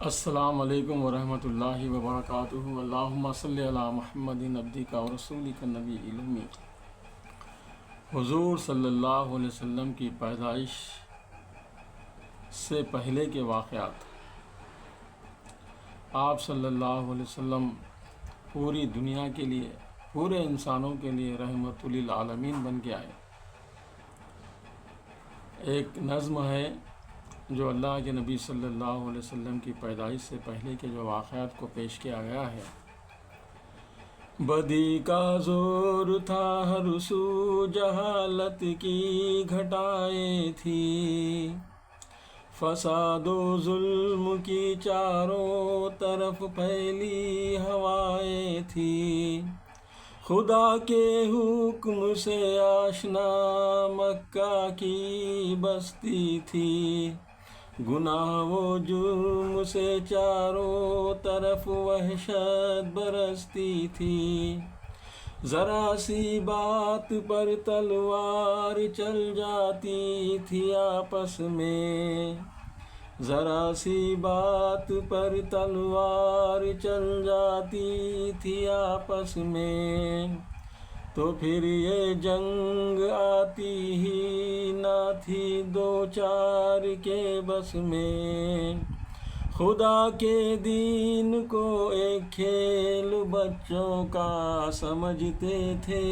السلام علیکم ورحمۃ اللہ وبرکاتہ۔ اللہم صلی علی محمد عبدک و رسولک النبی المی۔ حضور صلی اللہ علیہ وسلم کی پیدائش سے پہلے کے واقعات۔ آپ صلی اللہ علیہ وسلم پوری دنیا کے لیے، پورے انسانوں کے لیے رحمت للعالمین بن کے آئے۔ ایک نظم ہے جو اللہ کے نبی صلی اللہ علیہ وسلم کی پیدائش سے پہلے کے جو واقعات کو پیش کیا گیا ہے۔ بدی کا زور تھا ہر سو، جہالت کی گھٹائیں تھی، فساد و ظلم کی چاروں طرف پھیلی ہوائیں تھی، خدا کے حکم سے آشنا مکہ کی بستی تھی، گناہ و جرم سے چاروں طرف وحشت برستی تھی، ذرا سی بات پر تلوار چل جاتی تھی آپس میں، ذرا سی بات پر تلوار چل جاتی تھی آپس میں، تو پھر یہ جنگ آتی ہی نہ تھی دو چار کے بس میں، خدا کے دین کو ایک کھیل بچوں کا سمجھتے تھے،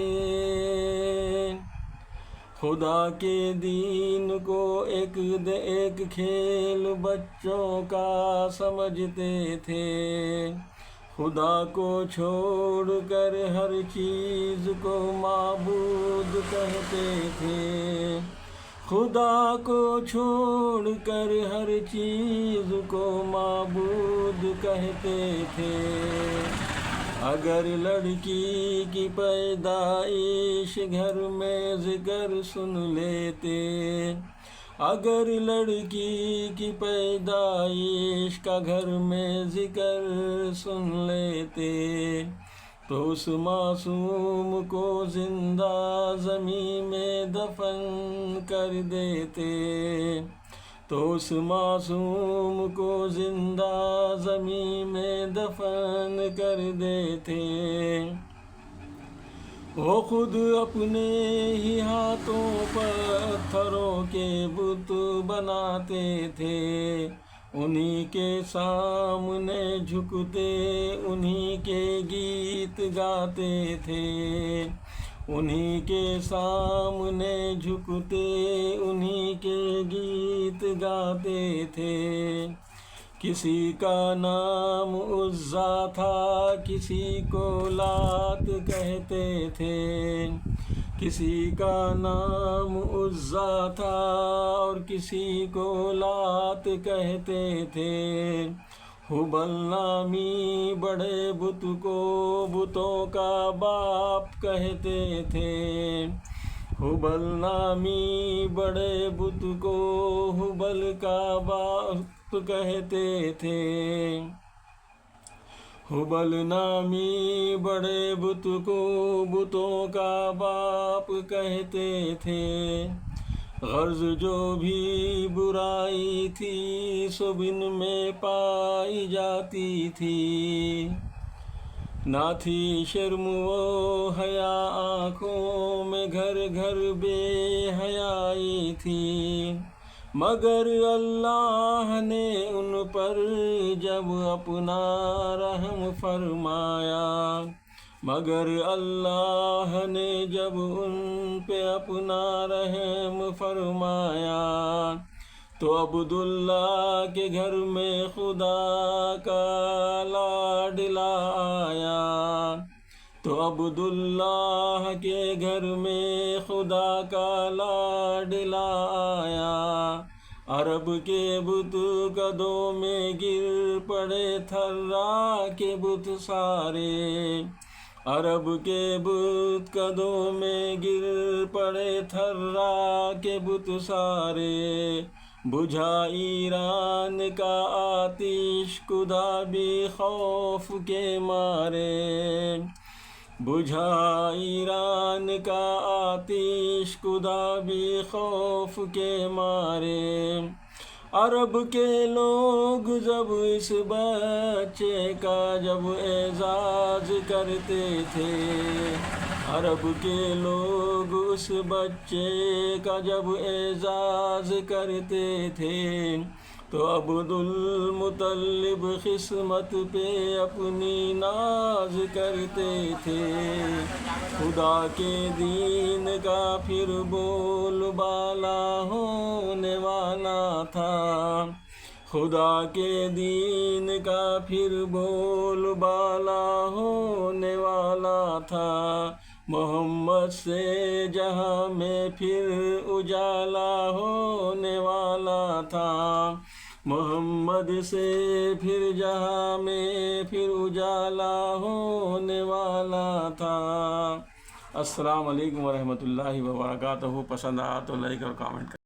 خدا کے دین کو ایک کھیل بچوں کا سمجھتے تھے، خدا کو چھوڑ کر ہر چیز کو معبود کہتے تھے، خدا کو چھوڑ کر ہر چیز کو معبود کہتے تھے، اگر لڑکی کی پیدائش گھر میں ذکر سن لیتے، اگر لڑکی کی پیدائش کا گھر میں ذکر سن لیتے، تو اس معصوم کو زندہ زمین میں دفن کر دیتے، تو اس معصوم کو زندہ زمین میں دفن کر دیتے، وہ خود اپنے ہی ہاتھوں پتھروں کے بت بناتے تھے، انہی کے سامنے جھکتے انہی کے گیت گاتے تھے، انہی کے سامنے جھکتے انہی کے گیت گاتے تھے، کسی کا نام عزا تھا کسی کو لات کہتے تھے، کسی کا نام عزا تھا اور کسی کو لات کہتے تھے، ہبل نامی بڑے بت کو بتوں کا باپ کہتے تھے، ہبل نامی بڑے بت کو ہبل کا باپ کہتے تھے، ہبل نامی بڑے بت کو بتوں کا باپ کہتے تھے، غرض جو بھی برائی تھی سب ان میں پائی جاتی تھی، نہ تھی شرم و حیا آنکھوں میں گھر گھر بے حیائی تھی، مگر اللہ نے ان پر جب اپنا رحم فرمایا، مگر اللہ نے جب ان پہ اپنا رحم فرمایا، تو عبداللہ کے گھر میں خدا کا لاڈلا آیا، تو عبداللہ کے گھر میں خدا کا لاڈلا آیا، عرب کے بت قدوں میں گر پڑے تھرا کے بت سارے، عرب کے بت قدوں میں گر پڑے تھرا کے بت سارے، بجھا ایران کا آتش خدا بھی خوف کے مارے، بجھا ایران کا آتش خدا بھی خوف کے مارے، عرب کے لوگ جب اس بچے کا جب اعزاز کرتے تھے، عرب کے لوگ اس بچے کا جب اعزاز کرتے تھے، تو عبد المطلب قسمت پہ اپنی ناز کرتے تھے۔ خدا کے دین کا پھر بول بالا ہونے والا تھا، خدا کے دین کا پھر بول بالا ہونے والا تھا، محمد سے جہاں میں پھر اجالا ہونے والا تھا، محمد سے پھر جہاں میں پھر اجالا ہونے والا تھا۔ السلام علیکم ورحمۃ اللہ وبرکاتہ۔ پسند آیا تو لائک اور کامنٹ کریں۔